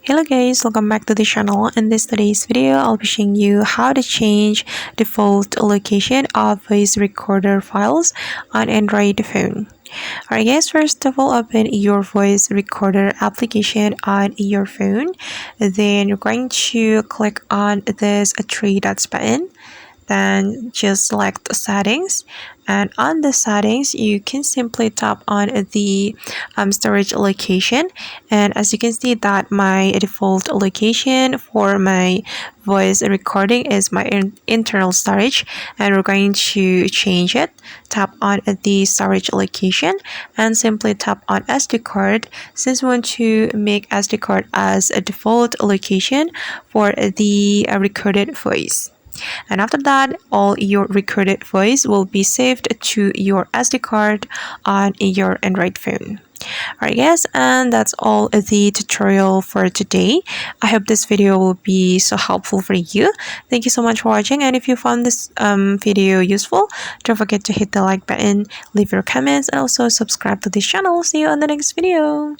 Hello guys, welcome back to the channel. In today's video, I'll be showing you how to change default location of voice recorder files on Android phone. Alright guys, first of all, open your voice recorder application on your phone. Then you're going to click on this three dots button. Then just select settings, and on the settings you can simply tap on the storage location, and as you can see that my default location for my voice recording is my internal storage, and we're going to change it. Tap on the storage location and simply tap on SD card, since we want to make SD card as a default location for the recorded voice. And after that, all your recorded voice will be saved to your SD card on your Android phone. Alright guys, and that's all the tutorial for today. I hope this video will be so helpful for you. Thank you so much for watching, and if you found this video useful, don't forget to hit the like button, leave your comments, and also subscribe to this channel. See you on the next video.